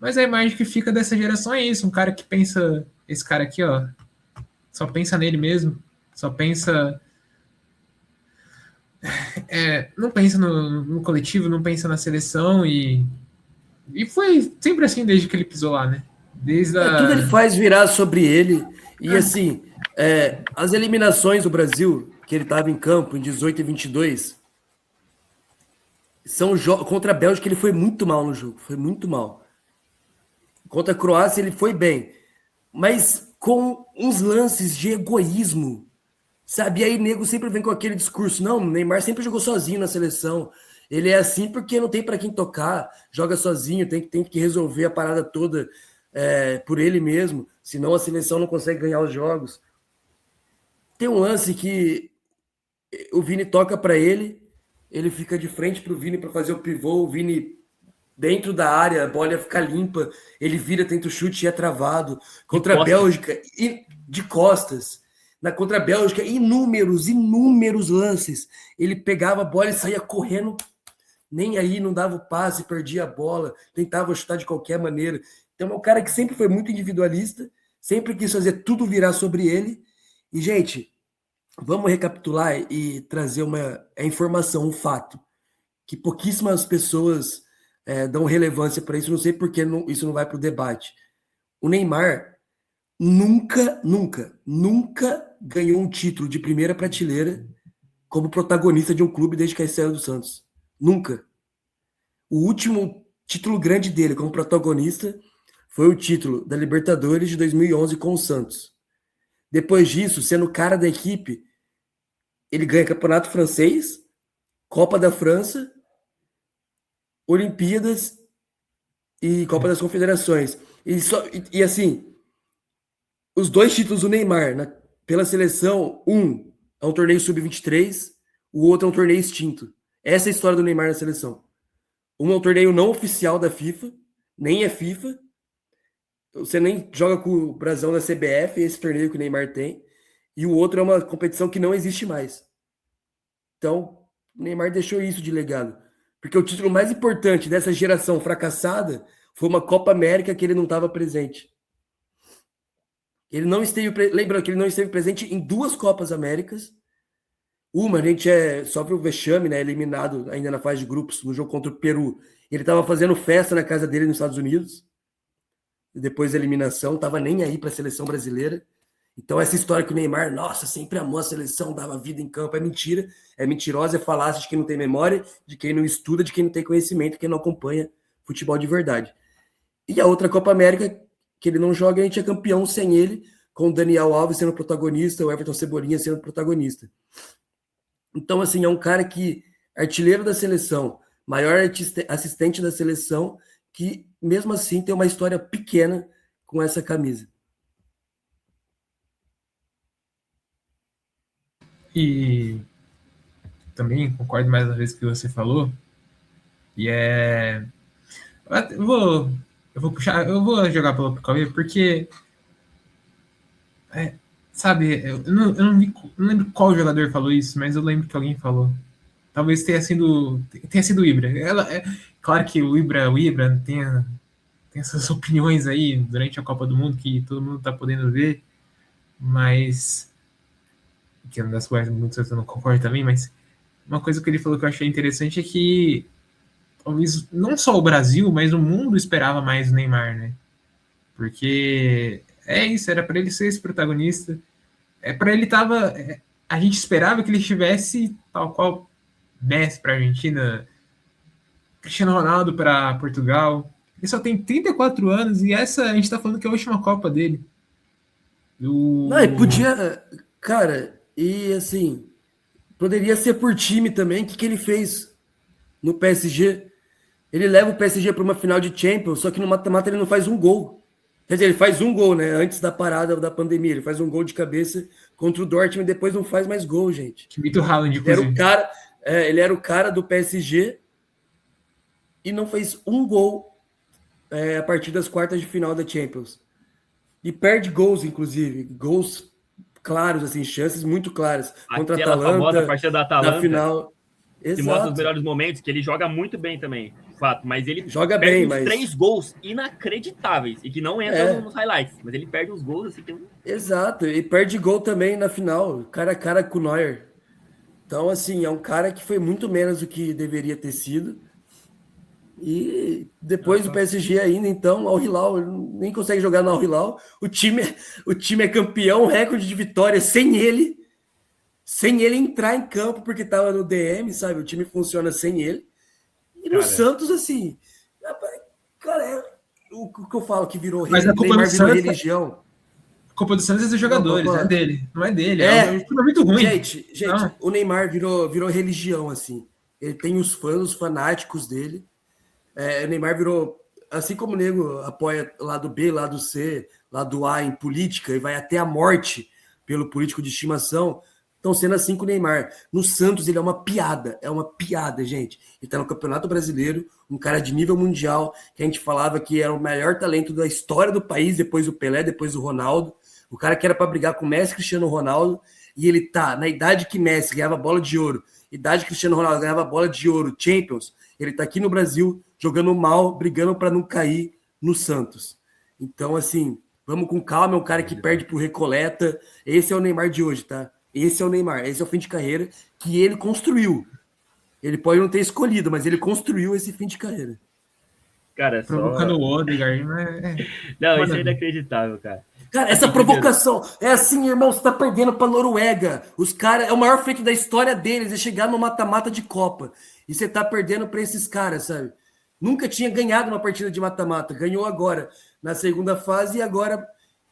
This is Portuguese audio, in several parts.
Mas a imagem que fica dessa geração é isso, um cara que pensa, esse cara aqui, ó, só pensa nele mesmo, só pensa, não pensa no coletivo, não pensa na seleção e foi sempre assim desde que ele pisou lá, né? Desde Tudo ele a... faz virar sobre ele. E assim, as eliminações do Brasil, que ele estava em campo em 18 e 22, são contra a Bélgica ele foi muito mal no jogo, foi muito mal. Contra a Croácia ele foi bem, mas com uns lances de egoísmo, sabe? E aí nego sempre vem com aquele discurso, não, o Neymar sempre jogou sozinho na seleção. Ele é assim porque não tem para quem tocar, joga sozinho, tem que resolver a parada toda por ele mesmo, senão a seleção não consegue ganhar os jogos. Tem um lance que o Vini toca para ele fica de frente para o Vini para fazer o pivô, o Vini dentro da área, a bola fica limpa, ele vira, tenta o chute e é travado. Contra a Bélgica, e de costas. Contra a Bélgica, inúmeros lances. Ele pegava a bola e saía correndo, nem aí, não dava o passe, perdia a bola, tentava chutar de qualquer maneira. Então é um cara que sempre foi muito individualista, sempre quis fazer tudo virar sobre ele. E, gente, vamos recapitular e trazer uma informação, um fato, que pouquíssimas pessoas dão relevância para isso, não sei por que isso não vai para o debate. O Neymar nunca ganhou um título de primeira prateleira como protagonista de um clube desde que ele saiu do Santos. Nunca. O último título grande dele como protagonista foi o título da Libertadores de 2011 com o Santos. Depois disso, sendo cara da equipe, ele ganha Campeonato Francês, Copa da França, Olimpíadas e Copa das Confederações. E assim, os dois títulos do Neymar pela seleção, um é um torneio sub-23, o outro é um torneio extinto. Essa é a história do Neymar na seleção. Um é um torneio não oficial da FIFA, nem é FIFA. Você nem joga com o brasão da CBF, esse torneio que o Neymar tem. E o outro é uma competição que não existe mais. Então, o Neymar deixou isso de legado. Porque o título mais importante dessa geração fracassada foi uma Copa América que ele não estava presente. Ele não esteve, lembra que ele não esteve presente em 2 Copas Américas. Uma, a gente sofre o vexame, né? Eliminado ainda na fase de grupos, no jogo contra o Peru. Ele estava fazendo festa na casa dele nos Estados Unidos. Depois da eliminação, estava nem aí para a seleção brasileira. Então, essa história que o Neymar, nossa, sempre amou a seleção, dava vida em campo, é mentira, é mentirosa, é falácia de quem não tem memória, de quem não estuda, de quem não tem conhecimento, de quem não acompanha futebol de verdade. E a outra Copa América, que ele não joga, a gente é campeão sem ele, com o Daniel Alves sendo protagonista, o Everton Cebolinha sendo protagonista. Então, assim, é um cara que, artilheiro da seleção, maior assistente da seleção, que, mesmo assim, tem uma história pequena com essa camisa. E também concordo mais uma vez com o que você falou. E eu vou jogar pelo Cauê, porque sabe, eu não lembro qual jogador falou isso, mas eu lembro que alguém falou. Talvez tenha sido o Ibra. Claro que o Ibra tem essas opiniões aí durante a Copa do Mundo que todo mundo tá podendo ver, mas que é uma das quais muitas eu não concordo também, mas uma coisa que ele falou que eu achei interessante é que talvez não só o Brasil, mas o mundo esperava mais o Neymar, né? Porque é isso, era para ele ser esse protagonista. Para ele tava. A gente esperava que ele estivesse tal qual Messi para a Argentina, Cristiano Ronaldo para Portugal. Ele só tem 34 anos e essa a gente tá falando que é a última Copa dele. Não, e podia, cara, e assim, poderia ser por time também. O que ele fez no PSG? Ele leva o PSG para uma final de Champions, só que no mata-mata ele não faz um gol. Quer dizer, ele faz um gol, né? Antes da parada da pandemia. Ele faz um gol de cabeça contra o Dortmund e depois não faz mais gol, gente. Muito Haaland, ele era o cara, ele era o cara do PSG e não fez um gol a partir das quartas de final da Champions. E perde gols, inclusive. Gols claros, assim, chances muito claras. Contra a Atalanta, famosa partida da Atalanta. na final. que mostra os Exato. melhores momentos, que ele joga muito bem também, de fato, mas ele Joga perde bem, uns mas 3 gols inacreditáveis e que não entram nos highlights, mas ele perde uns gols assim que exato. E perde gol também na final, cara a cara com o Neuer. Então, assim, é um cara que foi muito menos do que deveria ter sido. E depois do PSG ainda, então, Al Hilal nem consegue jogar no Al Hilal. O time é campeão, recorde de vitórias sem ele entrar em campo porque estava no DM, sabe? O time funciona sem ele. E no cara, Santos, assim, cara, o que eu falo que virou Mas a culpa do Neymar virou Santos, religião. a culpa do Santos é dos Não, pode jogadores, não é falar. dele. Não é dele. O time é muito ruim. Gente, Não. o Neymar virou religião, assim. Ele tem os fãs, os fanáticos dele. O Neymar virou, assim como o nego apoia lado B, lado C, lado A em política e vai até a morte pelo político de estimação, estão sendo assim com o Neymar. No Santos ele é uma piada, gente. Ele tá no Campeonato Brasileiro, um cara de nível mundial, que a gente falava que era o melhor talento da história do país, depois do Pelé, depois do Ronaldo. O cara que era para brigar com o Messi, Cristiano Ronaldo, e ele tá na idade que Messi ganhava bola de ouro, idade que Cristiano Ronaldo ganhava bola de ouro, Champions, ele tá aqui no Brasil jogando mal, brigando para não cair no Santos. Então, assim, vamos com calma, é um cara que perde pro Recoleta. Esse é o Neymar de hoje, tá? Esse é o Neymar, esse é o fim de carreira que ele construiu. Ele pode não ter escolhido, mas ele construiu esse fim de carreira. cara, Provocando o Odegaard, mas não, isso é inacreditável, cara. Cara, essa provocação é assim, irmão, você tá perdendo pra Noruega. Os caras, é o maior feito da história deles, é chegar no mata-mata de Copa. E você tá perdendo pra esses caras, sabe? Nunca tinha ganhado uma partida de mata-mata, ganhou agora na segunda fase e agora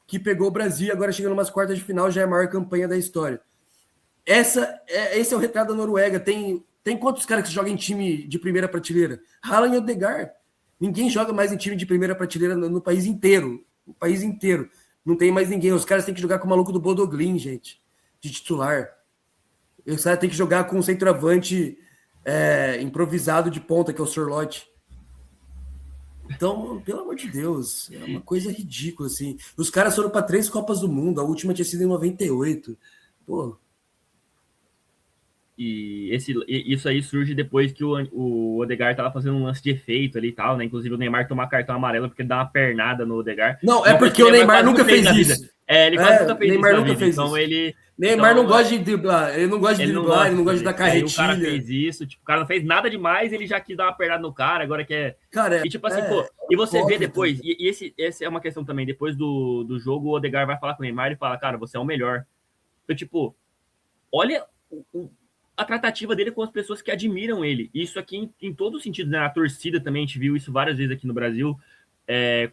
que pegou o Brasil, agora chegando umas quartas de final, já é a maior campanha da história. Esse é o retrato da Noruega. Tem quantos caras que jogam em time de primeira prateleira? Haaland e Odegaard. Ninguém joga mais em time de primeira prateleira no país inteiro. O país inteiro. Não tem mais ninguém. Os caras têm que jogar com o maluco do Bodoglin, gente. De titular. Os caras têm que jogar com um centroavante improvisado de ponta, que é o Sorlote. Então, pelo amor de Deus, é uma coisa ridícula, assim. Os caras foram para 3 Copas do Mundo. A última tinha sido em 98. Pô. E isso aí surge depois que o Odegaard tava fazendo um lance de efeito ali e tal, né? Inclusive o Neymar tomar cartão amarelo porque ele dá uma pernada no Odegaard. Não, é porque o Neymar nunca fez isso. Ele quase nunca fez Neymar isso. Nunca fez então isso. ele. Neymar então, não gosta de driblar, ele não gosta de driblar, ele não gosta de dar carretilha. O cara fez isso, tipo, o cara não fez nada demais, ele já quis dar uma pernada no cara, agora quer. Cara, e tipo assim, pô, e você vê depois, e esse é uma questão também, depois do jogo, o Odegaard vai falar com o Neymar e fala, cara, você é o melhor. Então, tipo, olha a tratativa dele com as pessoas que admiram ele. Isso aqui em todo sentido, né? A torcida também, a gente viu isso várias vezes aqui no Brasil,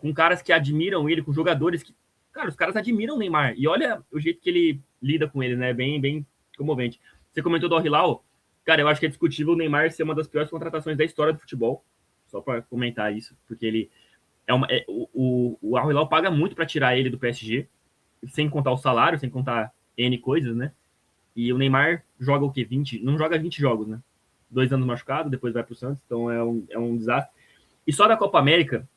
com caras que admiram ele, com jogadores que. Cara, os caras admiram o Neymar. E olha o jeito que ele lida com ele, né? Bem comovente. Você comentou do Al Hilal. Cara, eu acho que é discutível o Neymar ser uma das piores contratações da história do futebol. Só para comentar isso, porque ele o Al Hilal paga muito para tirar ele do PSG, sem contar o salário, sem contar N coisas, né? E o Neymar joga o quê? 20? Não joga 20 jogos, né? 2 anos machucado, depois vai pro Santos, então é um desastre. E só da Copa América,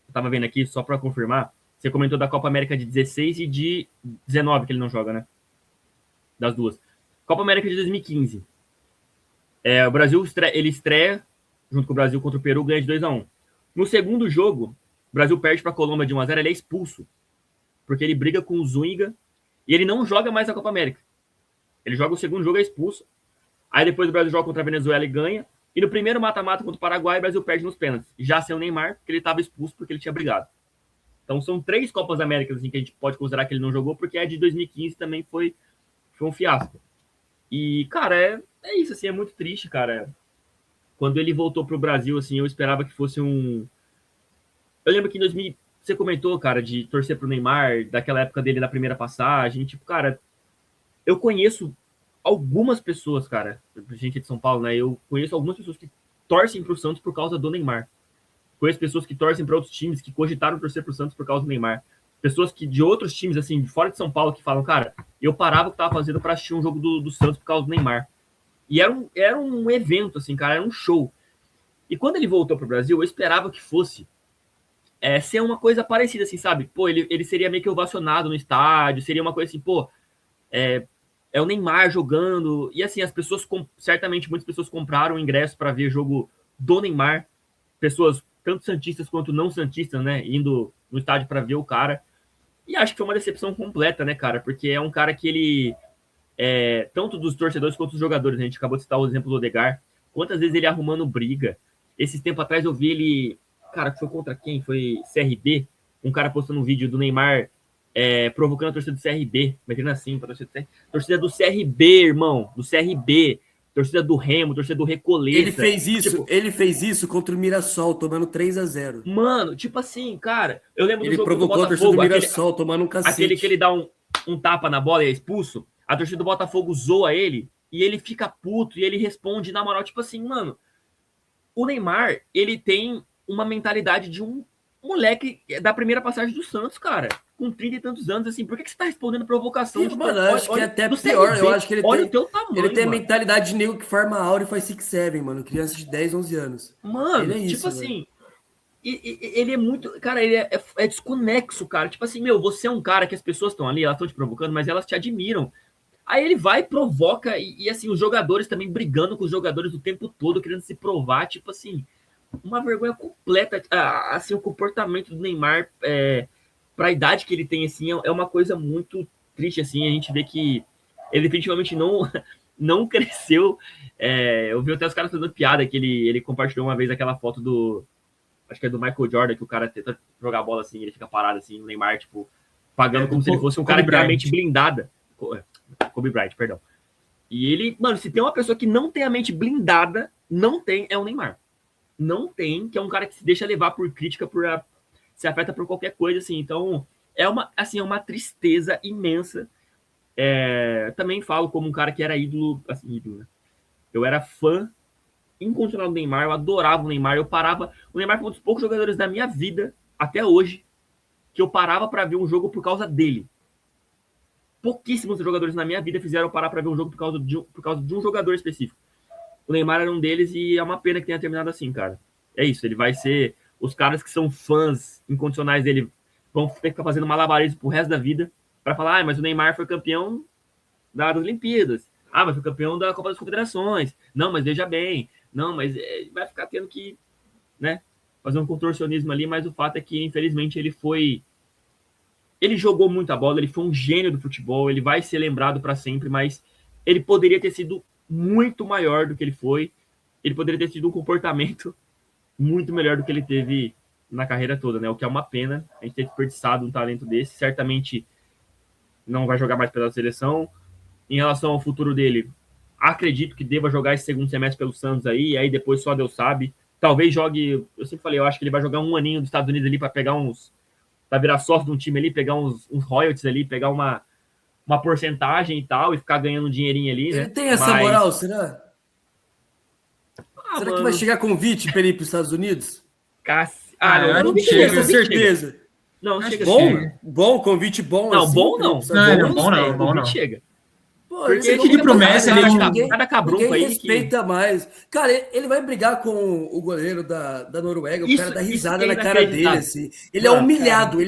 eu tava vendo aqui, só para confirmar, você comentou da Copa América de 16 e de 19 que ele não joga, né? Das duas. Copa América de 2015. O Brasil ele estreia junto com o Brasil contra o Peru, ganha de 2-1. No segundo jogo, o Brasil perde para a Colômbia de 1-0, ele é expulso. Porque ele briga com o Zúñiga e ele não joga mais a Copa América. Ele joga o segundo jogo, é expulso. Aí depois o Brasil joga contra a Venezuela e ganha. E no primeiro mata-mata contra o Paraguai, o Brasil perde nos pênaltis. Já sem o Neymar, porque ele estava expulso porque ele tinha brigado. Então são 3 Copas Américas assim, que a gente pode considerar que ele não jogou, porque a de 2015 também foi um fiasco. E, cara, é isso, assim, é muito triste, cara. Quando ele voltou pro Brasil, assim, eu esperava que fosse um... Eu lembro que em 2000, você comentou, cara, de torcer pro Neymar, daquela época dele na primeira passagem, tipo, cara, eu conheço algumas pessoas, cara, gente de São Paulo, né, eu conheço algumas pessoas que torcem pro Santos por causa do Neymar. Conheço pessoas que torcem para outros times, que cogitaram torcer pro Santos por causa do Neymar. Pessoas que de outros times, assim, de fora de São Paulo, que falam, cara, eu parava o que tava fazendo para assistir um jogo do Santos por causa do Neymar. E era um evento, assim, cara, era um show. E quando ele voltou pro Brasil, eu esperava que fosse ser uma coisa parecida, assim, sabe? Pô, ele seria meio que ovacionado no estádio, seria uma coisa assim, pô, é é o Neymar jogando, e assim, as pessoas, certamente muitas pessoas compraram ingresso para ver jogo do Neymar, pessoas tanto santistas quanto não santistas, né, indo no estádio para ver o cara, e acho que foi uma decepção completa, né, cara, porque é um cara que ele, tanto dos torcedores quanto dos jogadores, a gente acabou de citar o exemplo do Odegaard, quantas vezes ele arrumando briga, esses tempos atrás eu vi ele, cara, foi contra quem? Foi CRB, um cara postando um vídeo do Neymar provocando a torcida do CRB, metendo assim pra torcida do CRB, irmão, do CRB, torcida do Remo, torcida do Recoleta. Ele fez isso contra o Mirassol, tomando 3-0. Mano, tipo assim, cara, eu lembro do Ele jogo do provocou a torcida do Botafogo, Mirassol, tomando um cacete. aquele que ele dá um tapa na bola e é expulso, a torcida do Botafogo zoa ele, e ele fica puto, e ele responde na moral, tipo assim, mano, o Neymar, ele tem uma mentalidade de um moleque da primeira passagem do Santos, cara. Com 30 e tantos anos, assim, por que você tá respondendo provocação? Sim, mano, eu acho que é até pior. CRB, eu acho que o teu tamanho, ele tem a mano. mentalidade de nego que farma aura e faz 6-7, mano. Criança de 10, 11 anos. Mano, ele é isso, tipo assim, ele é muito... Cara, ele é desconexo, cara. Tipo assim, meu, você é um cara que as pessoas estão ali, elas estão te provocando, mas elas te admiram. Aí ele vai e provoca, e assim, os jogadores também brigando com os jogadores o tempo todo, querendo se provar, tipo assim, uma vergonha completa. Assim, o comportamento do Neymar, para a idade que ele tem, assim, é uma coisa muito triste, assim, a gente vê que ele definitivamente não cresceu. Eu vi até os caras fazendo piada, que ele compartilhou uma vez aquela foto acho que é do Michael Jordan, que o cara tenta jogar a bola assim, ele fica parado assim, o Neymar, tipo, pagando como se ele fosse um cara que tem a mente blindada. Kobe Bryant, perdão. E ele, mano, se tem uma pessoa que não tem a mente blindada, não tem, é o Neymar. Não tem, que é um cara que se deixa levar por crítica, se afeta por qualquer coisa, assim. Então, é uma tristeza imensa. Também falo como um cara que era ídolo, assim, ídolo, né? Eu era fã incondicional do Neymar, eu adorava o Neymar, o Neymar foi um dos poucos jogadores da minha vida, até hoje, que eu parava para ver um jogo por causa dele. Pouquíssimos jogadores na minha vida fizeram eu parar para ver um jogo por causa de um jogador específico. O Neymar era um deles e é uma pena que tenha terminado assim, cara. É isso, ele vai ser... Os caras que são fãs incondicionais dele vão ficar fazendo malabarismo pro resto da vida para falar, mas o Neymar foi campeão das Olimpíadas. Mas foi campeão da Copa das Confederações. Não, mas veja bem. Não, mas vai ficar tendo que, né, fazer um contorcionismo ali, mas o fato é que, infelizmente, ele jogou muita bola, ele foi um gênio do futebol, ele vai ser lembrado para sempre, mas ele poderia ter sido muito maior do que ele foi, ele poderia ter tido um comportamento muito melhor do que ele teve na carreira toda, né? O que é uma pena, a gente ter desperdiçado um talento desse, certamente não vai jogar mais pela seleção. Em relação ao futuro dele, acredito que deva jogar esse segundo semestre pelo Santos aí depois só Deus sabe. Talvez jogue, eu sempre falei, eu acho que ele vai jogar um aninho dos Estados Unidos ali para pegar para virar sócio de um time ali, pegar uns royalties ali, pegar uma porcentagem e tal, e ficar ganhando um dinheirinho ali, né? Ele tem essa moral, será? Será que vai chegar convite para ele ir para os Estados Unidos? Eu não tenho essa certeza. Não, chega. Bom, convite bom. Não, assim, bom não. Bom não. Chega. Pô, porque ele pedir pro Messi, cada cabrunco aí respeita mais. Cara, ele vai brigar com o goleiro da Noruega, o cara dá risada na cara dele, assim. Ele é humilhado.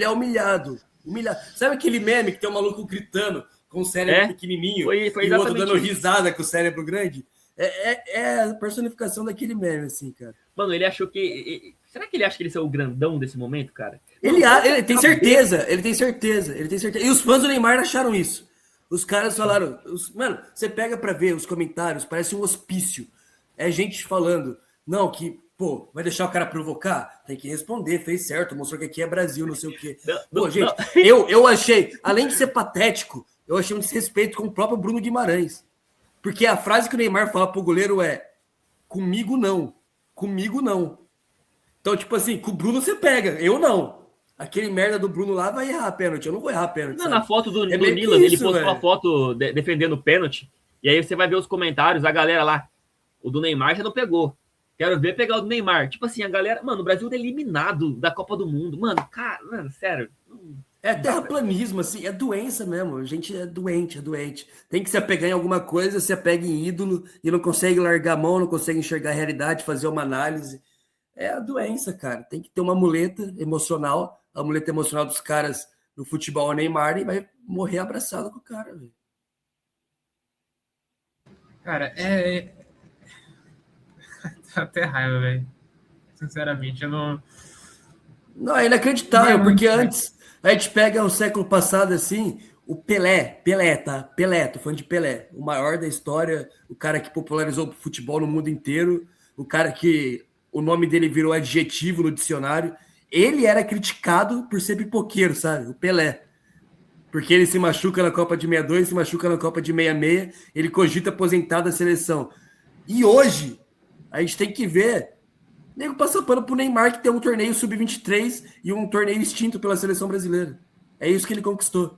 Sabe aquele meme que tem um maluco gritando com o cérebro pequenininho foi e o outro dando risada com o cérebro grande? É a personificação daquele meme, assim, cara. Mano, ele achou que... Será que ele acha que ele é o grandão desse momento, cara? Ele tem certeza. E os fãs do Neymar acharam isso. Os caras falaram... Mano, você pega pra ver os comentários, parece um hospício. É gente falando, não, que, pô, vai deixar o cara provocar? Tem que responder, fez certo, mostrou que aqui é Brasil, não sei o quê. Gente, eu achei, além de ser patético, eu achei um desrespeito com o próprio Bruno Guimarães. Porque a frase que o Neymar fala pro goleiro é: comigo não. Então, tipo assim, com o Bruno você pega, eu não. Aquele merda do Bruno lá vai errar pênalti, eu não vou errar pênalti. Na foto do Nilan, ele postou uma foto defendendo o pênalti, e aí você vai ver os comentários, a galera lá, o do Neymar já não pegou. Quero ver pegar o do Neymar. Tipo assim, a galera, mano, o Brasil é eliminado da Copa do Mundo. Mano, cara, sério. É terraplanismo, assim, é doença mesmo. A gente é doente. Tem que se apegar em alguma coisa, se apega em ídolo e não consegue largar a mão, não consegue enxergar a realidade, fazer uma análise. É a doença, cara. Tem que ter uma muleta emocional. A muleta emocional dos caras no futebol é o Neymar e vai morrer abraçado com o cara, velho. Cara, Dá até raiva, velho. Sinceramente, eu não. Não, é Não é inacreditável, muito. porque antes a gente pega o século passado assim, o Pelé, tá? Pelé, tô falando de Pelé, o maior da história, o cara que popularizou o futebol no mundo inteiro, o cara que o nome dele virou adjetivo no dicionário. Ele era criticado por ser pipoqueiro, sabe? O Pelé. Porque ele se machuca na Copa de 62, se machuca na Copa de 66, ele cogita aposentar da seleção. E hoje, a gente tem que ver nego passa pano pro Neymar, que tem um torneio sub-23 e um torneio extinto pela seleção brasileira. É isso que ele conquistou.